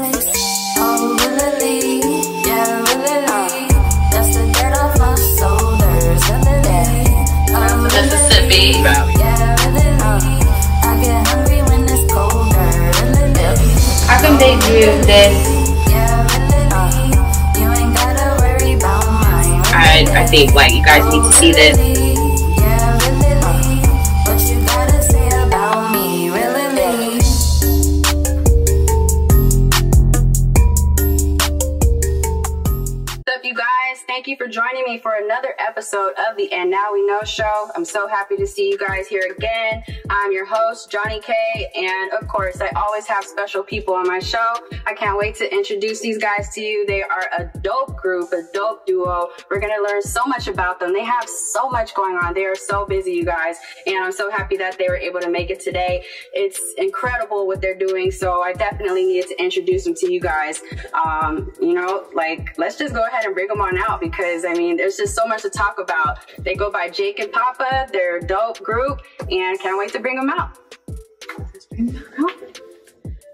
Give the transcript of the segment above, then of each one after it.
place. Oh, really? Yeah, really? That's the dirt off my shoulders. Really? Mississippi Valley. Yeah, really? I get hungry when it's colder. Really? How come they do this? I think like you guys need to see this. What you gotta say about me, really? What's up, you guys? Thank you for joining me for another episode of the And Now We Know Show. I'm so happy to see you guys here again. I'm your host, Johnny K, and of course, I always have special people on my show. I can't wait to introduce these guys to you. They are a dope group, a dope duo. We're gonna learn so much about them. They have so much going on. They are so busy, you guys, and I'm so happy that they were able to make it today. It's incredible what they're doing, so I definitely needed to introduce them to you guys. You know, like, let's just go ahead and bring them on out because, I mean, there's just so much to talk about. They go by Jake and Papa. They're a dope group, and can't wait to bring them out. Let's bring them out.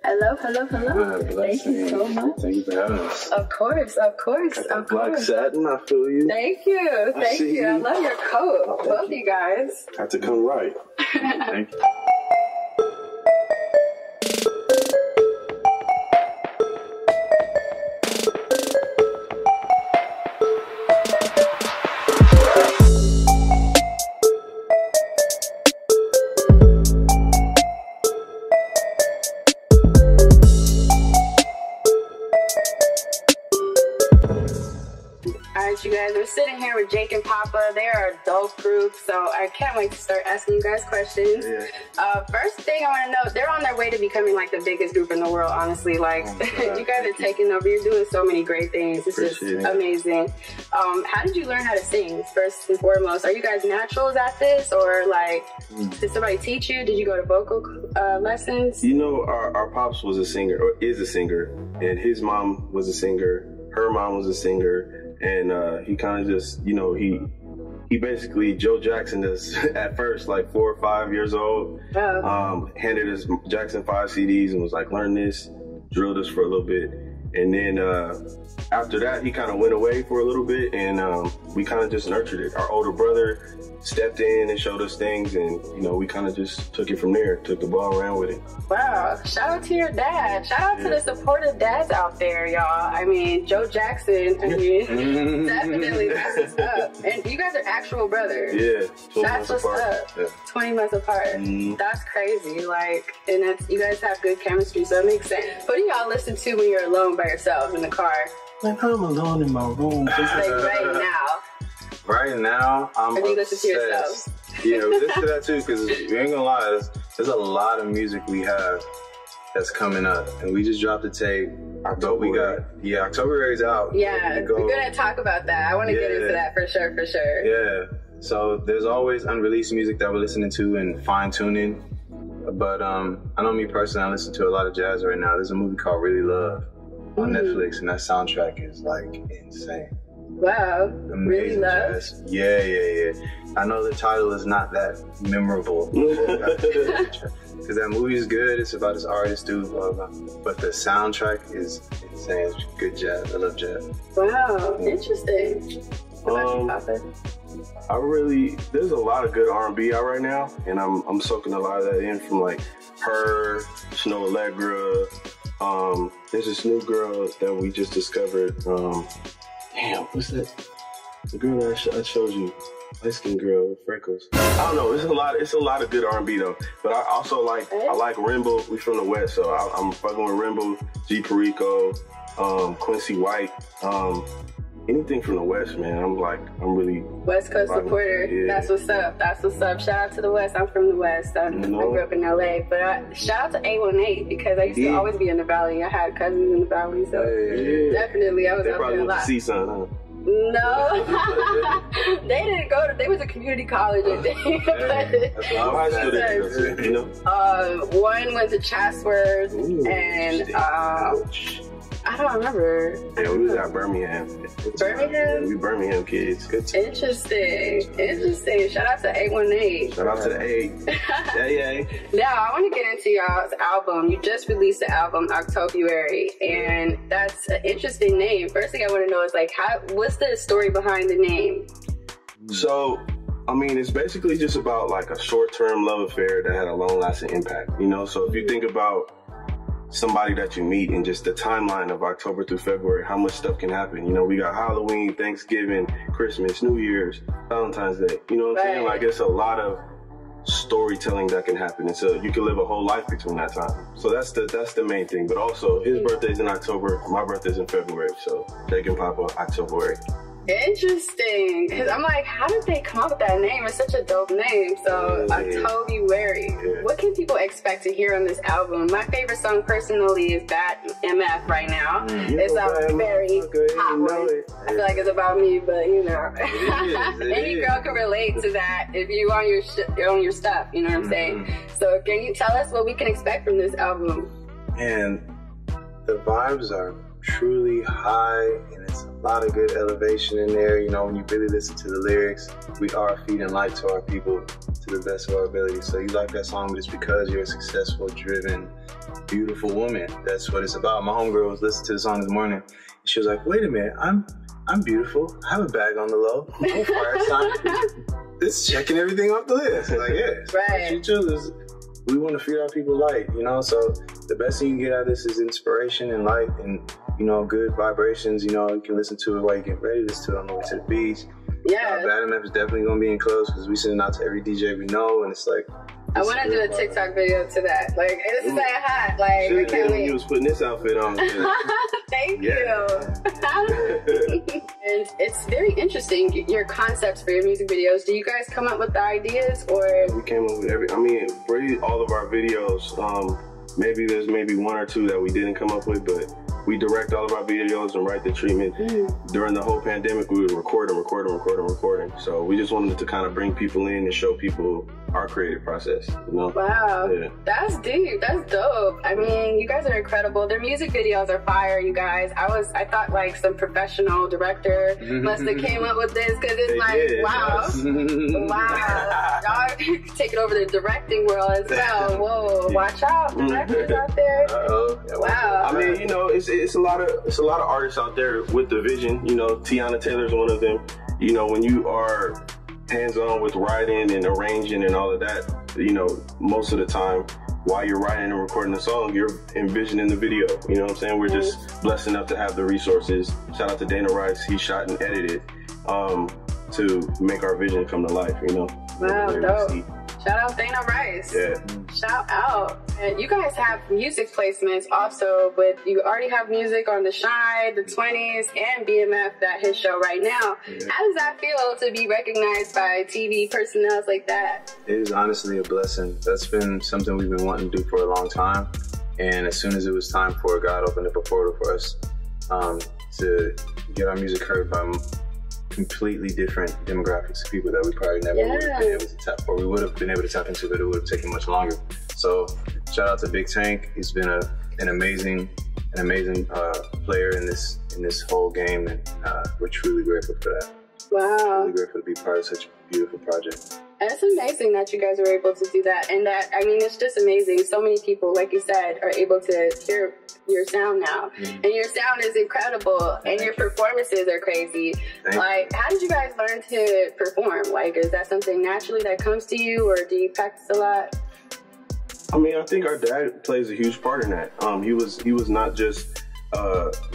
Hello, hello, hello. Thank you so much. Thank you for having us. Of course, of course, of Black course. satin, I feel you. Thank you, thank see you. I you. love your coat, both you guys. Had to come right. Thank you. Alright, you guys, we're sitting here with Jake and Papa. They are a dope group, so I can't wait to start asking you guys questions. Yeah. First thing I want to know, they're on their way to becoming like the biggest group in the world, honestly. Like, you guys are taking over. You're doing so many great things. It's just amazing. How did you learn how to sing, first and foremost? Are you guys naturals at this, or like, did somebody teach you? Did you go to vocal lessons? You know, our pops was a singer, or is a singer, and his mom was a singer. Her mom was a singer. And he kind of just, you know, he basically Joe Jackson us at first, like 4 or 5 years old. Handed us Jackson 5 CDs and was like, learn this, drilled us for a little bit. And then after that, he kind of went away for a little bit, and we kind of just nurtured it. Our older brother stepped in and showed us things, and you know, we kind of just took it from there, took the ball, ran with it. Wow, shout out to your dad. Shout out to the supportive dads out there, y'all. I mean, Joe Jackson, I mean, definitely that's what's up. And you guys are actual brothers. Yeah, 12 that's months what's apart. up. Yeah. 20 months apart. That's crazy. Like, and that's, you guys have good chemistry, so it makes sense. What do y'all listen to when you're alone by yourself in the car? Like, I'm alone in my room. Like right now. Right now, I'm Or do you listen to obsessed. yourself? Yeah, we listen to that too, because we ain't gonna lie, there's a lot of music we have that's coming up, and we just dropped a tape. October. October is out. Yeah, we're gonna talk about that. I want to get into that for sure, for sure. Yeah, so there's always unreleased music that we're listening to and fine tuning. But I know me personally, I listen to a lot of jazz right now. There's a movie called Really Love on Netflix, and that soundtrack is like insane. Wow, Amazing Really Love? jazz. Yeah. I know the title is not that memorable because that movie is good. It's about this artist, dude, blah, blah, blah. But the soundtrack is insane. It's good jazz. I love jazz. Wow, interesting. What about you, Papa? There's a lot of good R&B out right now, and I'm soaking a lot of that in from like her, Snow Allegra. There's this new girl that we just discovered. Damn, what's that? The girl that I showed you, light skinned girl with freckles. I don't know. It's a lot of good R&B though. But I also like Rimbo. We from the West, so I'm fucking with Rimbo, G Perico, Quincy White. Anything from the West, man. I'm really West Coast supporter. Yeah. That's what's up. That's what's up. Shout out to the West. I'm from the West. I grew up in LA, but shout out to 818 because I used to always be in the Valley. I had cousins in the Valley, so definitely I was up there a lot. To see son, huh? No, they didn't go to. They was a community college, I think. That's what high school did you go to, you know? One went to Chatsworth, and I I don't remember. Yeah, we was at Birmingham. Birmingham? We Birmingham kids. Good time. Interesting. Shout out to 818. Shout out to the A. Yeah. Now, I want to get into y'all's album. You just released the album Octobuary, and that's an interesting name. First thing I want to know is like, what's the story behind the name? So, I mean, it's basically just about like a short-term love affair that had a long-lasting impact, you know? So if you think about somebody that you meet and just the timeline of October through February, how much stuff can happen. You know, we got Halloween, Thanksgiving, Christmas, New Year's, Valentine's Day. You know what I'm saying? Like, it's a lot of storytelling that can happen. And so you can live a whole life between that time. So that's the main thing. But also, his birthday's in October, my birthday's in February. So Jake and Papa, Octobuary. Interesting, because I'm like, how did they come up with that name? It's such a dope name. So Octobuary. Yeah. What can people expect to hear on this album? My favorite song personally is Bad MF right now. It's a very hot one. I feel like it's about me, but you know, any girl can relate to that if you on your stuff. You know what I'm saying? So can you tell us what we can expect from this album? And the vibes are truly high, and it's a lot of good elevation in there. You know, when you really listen to the lyrics, we are feeding light to our people to the best of our ability. So you like that song just because you're a successful, driven, beautiful woman. That's what it's about. My homegirl was listening to the song this morning, and she was like, wait a minute, I'm beautiful. I have a bag on the low. I'm fire sign. It's checking everything off the list. Like, yeah. Right. She chose. We want to feed our people light, you know? So the best thing you can get out of this is inspiration and light and, you know, good vibrations. You know, you can listen to it while you get ready, listen to it on the way to the beach. Yeah. Bad MF is definitely going to be in close because we send it out to every DJ we know, and it's like... I want to do a TikTok video to that. Like, this is like hot. Like, I Should've can't did when wait. you was putting this outfit on. Thank Yeah. you. And it's very interesting, your concepts for your music videos. Do you guys come up with the ideas, or? We came up with for all of our videos, maybe one or two that we didn't come up with, but we direct all of our videos and write the treatment. During the whole pandemic, we would record them. So we just wanted to kind of bring people in and show people our creative process, you know? Wow, Yeah. that's deep, that's dope. I mean, you guys are incredible. Their music videos are fire, you guys. I thought like some professional director must have came up with this, because it's They like, did, wow. Wow, y'all taking over the directing world as well. Whoa, watch out, directors out there. Wow. I mean, you know, it's a lot of artists out there with the vision. You know, Tiana Taylor's one of them. You know, when you are hands-on with writing and arranging and all of that, you know, most of the time while you're writing and recording the song, you're envisioning the video. You know what I'm saying? We're just blessed enough to have the resources. Shout out to Dana Rice. He shot and edited to make our vision come to life, you know? Wow, dope. Shout out Dana Rice. Yeah. Shout out. And you guys have music placements also, but you already have music on The Shine, The 20s, and BMF, that his show right now. Yeah. How does that feel to be recognized by TV personnel like that? It is honestly a blessing. That's been something we've been wanting to do for a long time. And as soon as it was time for it, God opened up a portal for us to get our music heard by completely different demographics of people that we probably never would have been able to tap, or we would have been able to tap into, but it would have taken much longer. So shout out to Big Tank. He's been an amazing player in this whole game, and we're truly grateful for that. Wow. Really grateful to be part of such a beautiful project. And it's amazing that you guys were able to do that. And that, I mean, it's just amazing. So many people, like you said, are able to hear your sound now. And your sound is incredible. And your performances are crazy. Like, how did you guys learn to perform? Like, is that something naturally that comes to you, or do you practice a lot? I mean, I think our dad plays a huge part in that. He was not just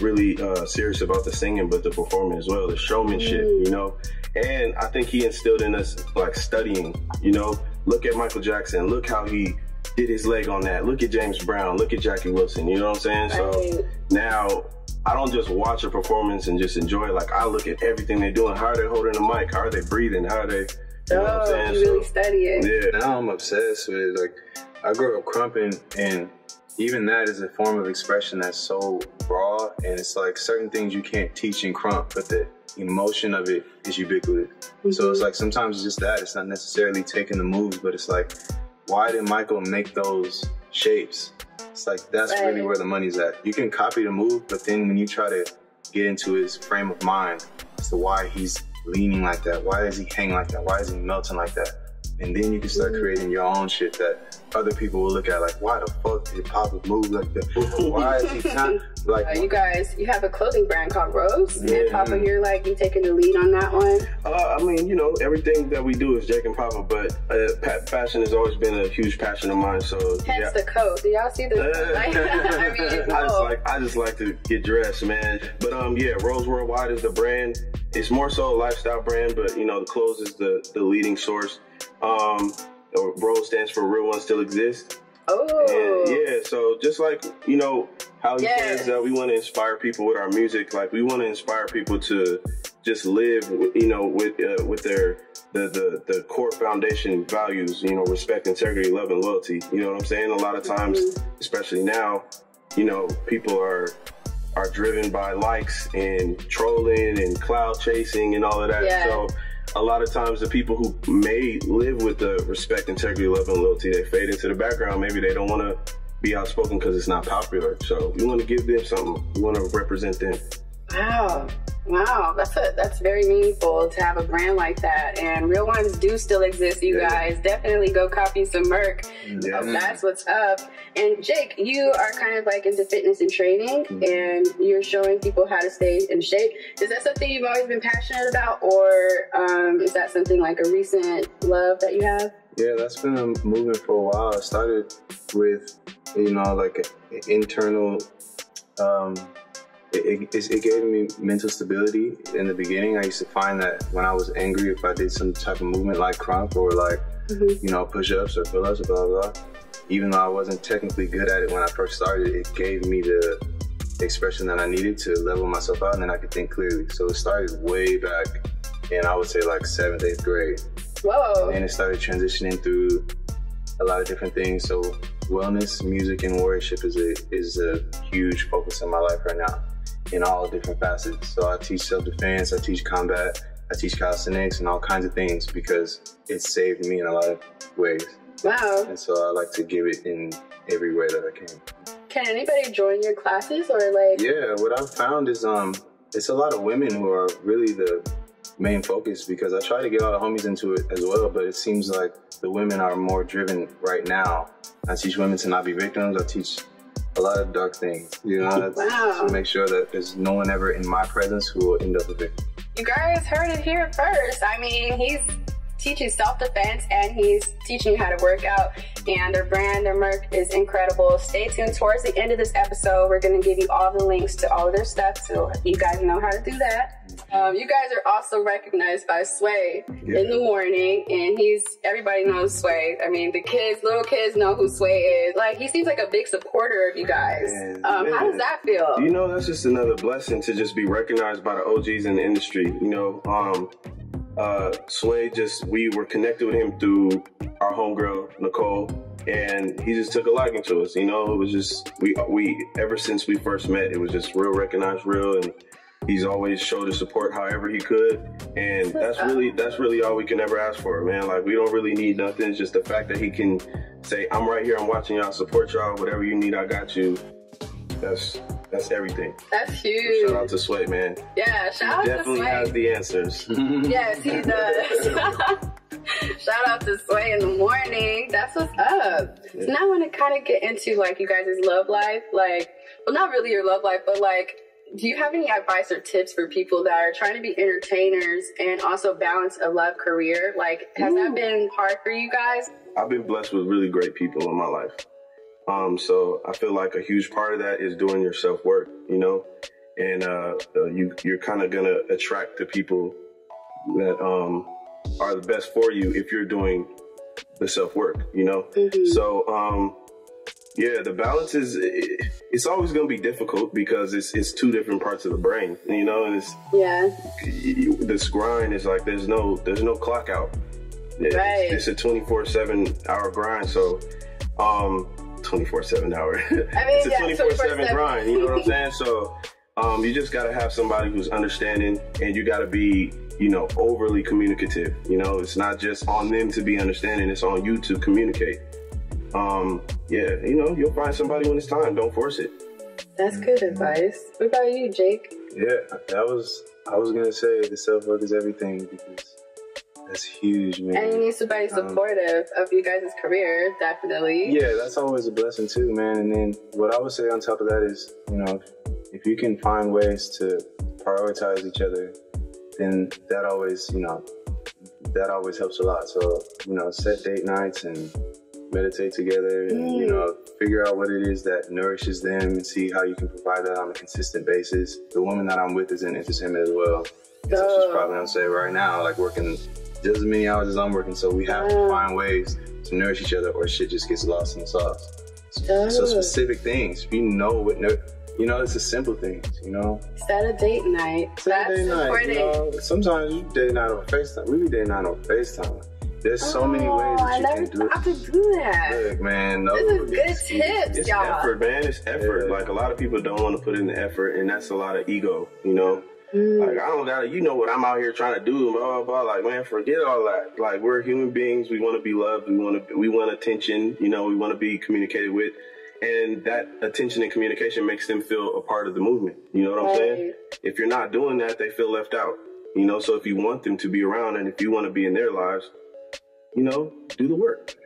really serious about the singing, but the performing as well, the showmanship, you know? And I think he instilled in us, like, studying, you know? Look at Michael Jackson, look how he did his leg on that. Look at James Brown, look at Jackie Wilson, you know what I'm saying? So now I don't just watch a performance and just enjoy it. Like, I look at everything they're doing. How are they holding the mic? How are they breathing? How are they, you know what I'm saying? You really study it. Yeah, now I'm obsessed with it. Like, I grew up crumping, and even that is a form of expression that's so raw, and it's like certain things you can't teach in crump, but the emotion of it is ubiquitous. So it's like sometimes it's just that. It's not necessarily taking the moves, but it's like, why did Michael make those shapes? It's like, that's really where the money's at. You can copy the move, but then when you try to get into his frame of mind as to why he's leaning like that, why is he hanging like that, why is he melting like that, and then you can start creating your own shit that other people will look at like, why the fuck did Papa move like that? Why is he not like? You guys, you have a clothing brand called Rose, and Papa, you're like, you taking the lead on that one? I mean, you know, everything that we do is Jake and Papa, but fashion has always been a huge passion of mine. So hence the coat. Do y'all see the? I just like to get dressed, man. But yeah, Rose Worldwide is the brand. It's more so a lifestyle brand, but you know, the clothes is the leading source. Rose stands for Real Ones Still Exist. Oh. And yeah, so just like, you know, how he says that we want to inspire people with our music, like we want to inspire people to just live, you know, with their the core foundation values, you know, respect, integrity, love, and loyalty. You know what I'm saying? A lot of times, especially now, you know, people are driven by likes and trolling and cloud chasing and all of that. Yeah. So a lot of times the people who may live with the respect, integrity, love, and loyalty, they fade into the background. Maybe they don't want to be outspoken because it's not popular. So we want to give them something. We want to represent them. Wow, that's very meaningful to have a brand like that. And Real Ones do still exist, you guys. Definitely go copy some merch. That's what's up. And Jake, you are kind of like into fitness and training, and you're showing people how to stay in shape. Is that something you've always been passionate about, or is that something like a recent love that you have? Yeah, that's been a movement for a while. I started with, you know, like an internal, it gave me mental stability in the beginning. I used to find that when I was angry, if I did some type of movement like crump or like, you know, push-ups or pull-ups or blah, blah, blah, even though I wasn't technically good at it when I first started, it gave me the expression that I needed to level myself out, and then I could think clearly. So it started way back in, I would say, like 7th, 8th grade. Whoa. And it started transitioning through a lot of different things. So wellness, music, and warriorship is a huge focus in my life right now in all different facets. So I teach self-defense, I teach combat, I teach calisthenics and all kinds of things because it saved me in a lot of ways. Wow. And so I like to give it in every way that I can. Can anybody join your classes or like? Yeah, what I've found is it's a lot of women who are really the main focus, because I try to get all the homies into it as well, but it seems like the women are more driven right now. I teach women to not be victims. I teach a lot of dark things, you know, to make sure that there's no one ever in my presence who will end up a victim. You guys heard it here first. I mean, he's teaching self-defense and he's teaching you how to work out, and their brand, their merch is incredible. Stay tuned. Towards the end of this episode, we're going to give you all the links to all of their stuff so you guys know how to do that. You guys are also recognized by Sway in the morning, and everybody knows Sway. I mean, little kids know who Sway is. Like, he seems like a big supporter of you guys. How does that feel? You know, that's just another blessing to just be recognized by the OGs in the industry. You know, Sway we were connected with him through our homegirl, Nicole, and he just took a liking to us. You know, it was just, we ever since we first met, it was just real recognized, real, and he's always showed his support however he could, and that's really all we can ever ask for, man. Like, we don't really need nothing. It's just the fact that he can say, I'm right here, I'm watching y'all, support y'all, whatever you need, I got you. That's everything. That's huge. So shout out to Sway, man. Yeah, shout out to Sway. Definitely has the answers. Yes, he does. Shout out to Sway in the morning. That's what's up. So now I want to kind of get into like you guys' love life. Like, well, not really your love life, but like, do you have any advice or tips for people that are trying to be entertainers and also balance a love career? Like, has that been hard for you guys? I've been blessed with really great people in my life. So I feel like a huge part of that is doing your self-work, you know, and you're kind of going to attract the people that are the best for you if you're doing the self-work, you know. So yeah, the balance it's always going to be difficult because it's two different parts of the brain, you know, and this grind is like there's no clock out. It's a 24/7 hour grind, so 24/7 hour. It's a 24/7 grind, you know what I'm saying? So you just got to have somebody who's understanding, and you got to be, you know, overly communicative. You know, it's not just on them to be understanding, it's on you to communicate. Yeah, you know, you'll find somebody when it's time. Don't force it. That's good advice. What about you, Jake? Yeah, I was gonna say the self-work is everything, because that's huge, man. And you need somebody supportive of you guys' career, definitely. Yeah, that's always a blessing too, man. And then what I would say on top of that is, you know, if you can find ways to prioritize each other, then that always, you know, that always helps a lot. So, you know, set date nights and meditate together and, you know, figure out what it is that nourishes them and see how you can provide that on a consistent basis. The woman that I'm with is in entertainment as well. So she's probably gonna say right now, like, working just as many hours as I'm working. So we have to find ways to nourish each other, or shit just gets lost in the sauce. So specific things. If you know what, you know, it's the simple things, you know. Set a date night. That's important. You know, sometimes you date night on FaceTime. We be dating night on FaceTime. There's so many ways that you can do it. I never thought to do that. Look, man, no, This is good tips, It's y'all. effort, man. It's effort. Yeah. Like, a lot of people don't want to put in the effort, and that's a lot of ego, you know? Like, I don't gotta, you know what I'm out here trying to do, blah, blah, blah. Like, man, forget all that. Like, we're human beings. We want to be loved. We want attention. You know, we want to be communicated with. And that attention and communication makes them feel a part of the movement. You know what I'm saying? If you're not doing that, they feel left out. You know, so if you want them to be around and if you want to be in their lives, you know, do the work.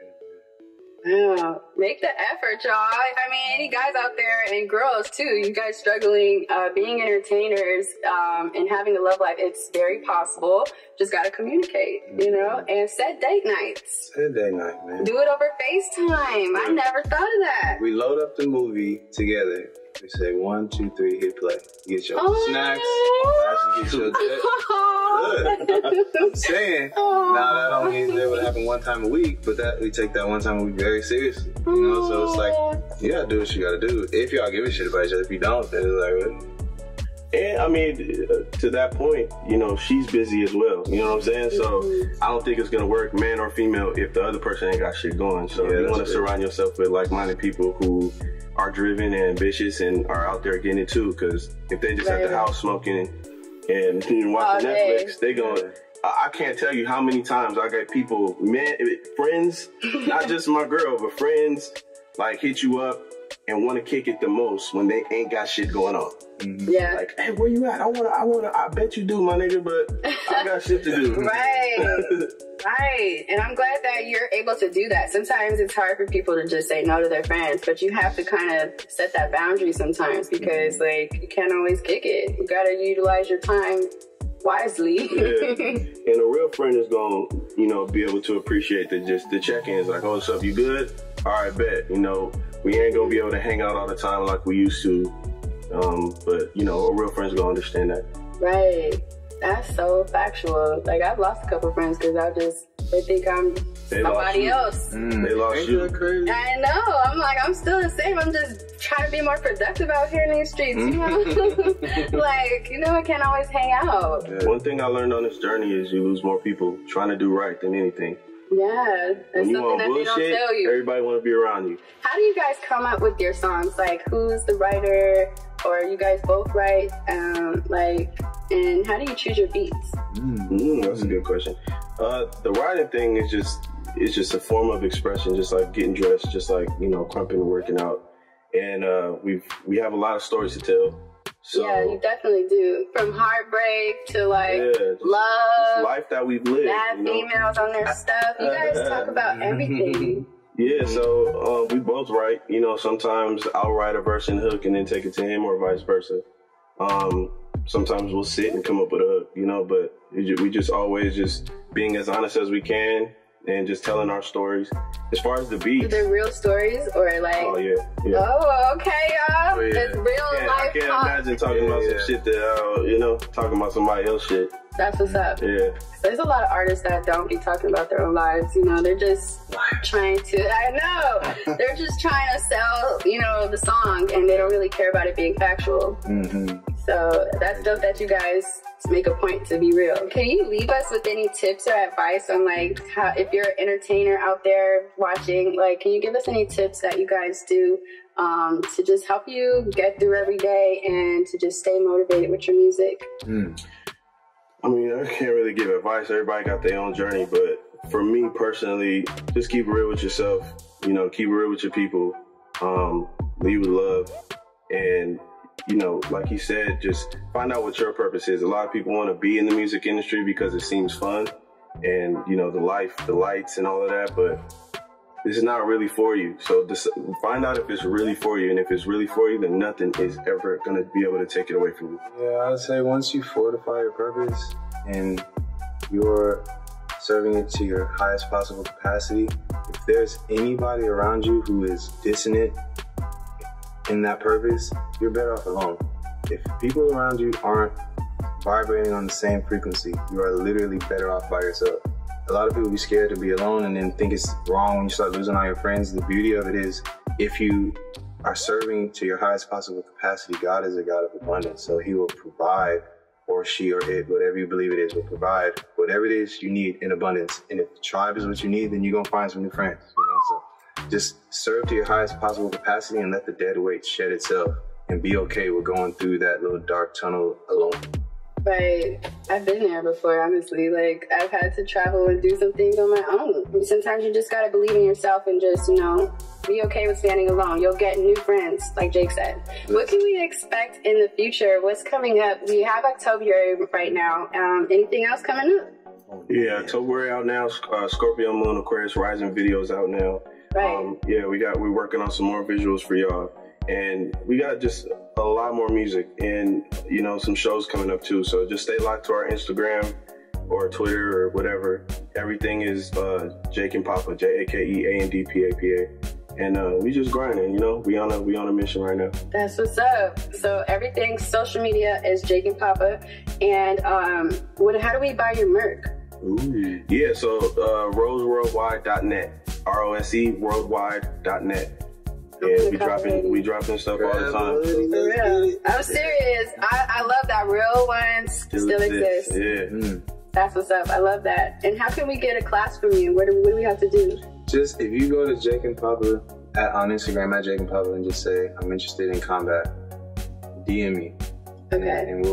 Yeah, make the effort, y'all. I mean, any guys out there and girls too, you guys struggling, being entertainers, and having a love life, it's very possible. Just gotta communicate, you know, and set date nights. Set date night, man. Do it over FaceTime. I never thought of that. We load up the movie together. We say 1, 2, 3, hit play. You get your snacks. You get your Good. I'm saying, now that only is able to happen one time a week, but that we take that one time a week very seriously. You know, so it's like, you gotta do what you gotta do. If y'all give a shit about each other, if you don't, then it's like, And I mean, to that point, you know, she's busy as well. You know what I'm saying? So I don't think it's gonna work, man or female, if the other person ain't got shit going. So you want to surround yourself with like-minded people who are driven and ambitious and are out there getting it too. Because if they just at the house smoking and watching Netflix, they going. I can't tell you how many times I got people, friends, not just my girl, but friends, like hit you up and want to kick it the most when they ain't got shit going on. Yeah. Like, hey, where you at? I bet you do, my nigga, but I got shit to do. Right. Right. And I'm glad that you're able to do that. Sometimes it's hard for people to just say no to their friends, but you have to kind of set that boundary sometimes because, like, you can't always kick it. You got to utilize your time wisely. Yeah. And a real friend is going to, you know, be able to appreciate the check-ins. Like, oh, what's up? You good? All right, bet. You know, we ain't going to be able to hang out all the time like we used to. But, you know, a real friend's going to understand that. Right. That's so factual. Like, I've lost a couple friends because they think I'm somebody else. They lost you. Crazy. I know. I'm like, I'm still the same. I'm just trying to be more productive out here in these streets, you know? Like, you know, I can't always hang out. Yeah. One thing I learned on this journey is you lose more people trying to do right than anything. Yeah, that's When you something want that they don't bullshit, tell you. everybody want to be around you. How do you guys come up with your songs? Like, who's the writer? Or you guys both write? And how do you choose your beats? That's a good question. The writing thing is just a form of expression, just like getting dressed, just like, you know, crumping and working out. And we have a lot of stories to tell. So, yeah, you definitely do. From heartbreak to like just love, life that we've lived. bad you know? females on their stuff. You guys talk about everything. Yeah, so we both write. You know, sometimes I'll write a verse and hook and then take it to him, or vice versa. Sometimes we'll sit and come up with a hook, you know, but we just always just being as honest as we can and just telling our stories. As far as the beats, They're real stories or like... oh yeah. Oh, okay, y'all. Oh, yeah. It's real life I can't talk. imagine talking about some shit that, you know, talking about somebody else shit. That's what's up. Yeah. There's a lot of artists that don't be talking about their own lives. You know, they're just trying to, I know, they're just trying to sell, you know, the song and they don't really care about it being factual. So that's dope that you guys make a point to be real. Can you leave us with any tips or advice on like how, if you're an entertainer out there watching, like, can you give us any tips that you guys do to just help you get through every day and to just stay motivated with your music? I mean, I can't really give advice. Everybody got their own journey, but for me personally, just keep it real with yourself. You know, keep it real with your people. Lead with love. And, you know, like you said, just find out what your purpose is. A lot of people want to be in the music industry because it seems fun and, you know, the lights and all of that, but this is not really for you. So just find out if it's really for you. And if it's really for you, then nothing is ever going to be able to take it away from you. Yeah, I would say once you fortify your purpose and you're serving it to your highest possible capacity, if there's anybody around you who is dissonant in that purpose, you're better off alone. If people around you aren't vibrating on the same frequency, you are literally better off by yourself. A lot of people be scared to be alone and then think it's wrong when you start losing all your friends. The beauty of it is, if you are serving to your highest possible capacity, God is a God of abundance. So he will provide, or she or it, whatever you believe it is, will provide whatever it is you need in abundance. And if the tribe is what you need, then you're going to find some new friends, you know? So just serve to your highest possible capacity and let the dead weight shed itself, and be okay with going through that little dark tunnel alone. Right. I've been there before, honestly. Like, I've had to travel and do some things on my own. Sometimes you just gotta believe in yourself and just, you know, be okay with standing alone. You'll get new friends, like Jake said. What can we expect in the future? What's coming up? We have October right now. Anything else coming up? Yeah, October out now. Scorpio Moon Aquarius Rising videos out now. Right. Yeah, we're working on some more visuals for y'all. And we got just a lot more music and, you know, some shows coming up too. So just stay locked to our Instagram or Twitter or whatever. Everything is Jake and Papa, JakeandDPAPA. And we just grinding, you know, we on a mission right now. That's what's up. So everything social media is Jake and Papa. And how do we buy your merch? Ooh. Yeah, so roseworldwide.net, ROSE worldwide.net. Yeah, we dropping stuff all the time. For real. I'm serious. I love that. Real ones still exist. Yeah. That's what's up. I love that. And how can we get a class from you? What do we have to do? Just, if you go to Jake and Papa on Instagram at Jake and Papa and just say, I'm interested in combat, DM me. Okay. And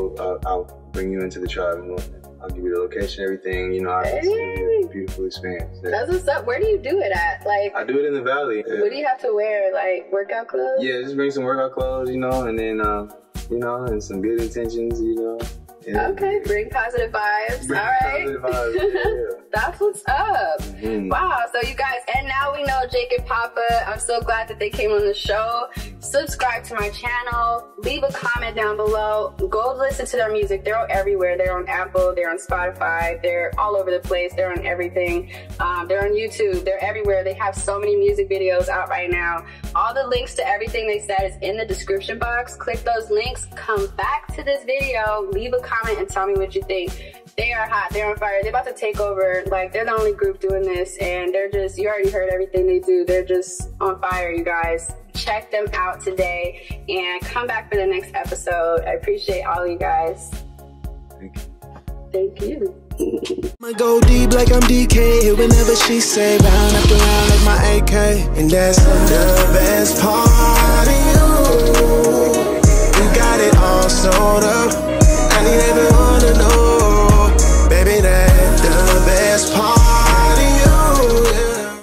I'll bring you into the tribe, and I'll give you the location, everything. You know, it's a beautiful experience. Yeah. That's what's up. Where do you do it at? Like, I do it in the valley. What do you have to wear? Like, workout clothes? Yeah, just bring some workout clothes, you know, and then, you know, and some good intentions, you know. Okay, bring positive vibes. All right. Positive vibes. Yeah. That's what's up. Mm-hmm. Wow. So you guys, and now we know Jake and Papa. I'm so glad that they came on the show. Subscribe to my channel. Leave a comment down below. Go listen to their music. They're everywhere. They're on Apple. They're on Spotify. They're all over the place. They're on everything. They're on YouTube. They're everywhere. They have so many music videos out right now. All the links to everything they said is in the description box. Click those links. Come back to this video. Leave a comment and tell me what you think. They are hot. They're on fire. They're about to take over. Like, they're the only group doing this, and they're just, you already heard everything they do. They're just on fire, you guys. Check them out today and come back for the next episode. I appreciate all you guys. Thank you. I go deep like I'm DK. Whenever she say round after round like my AK, and that's the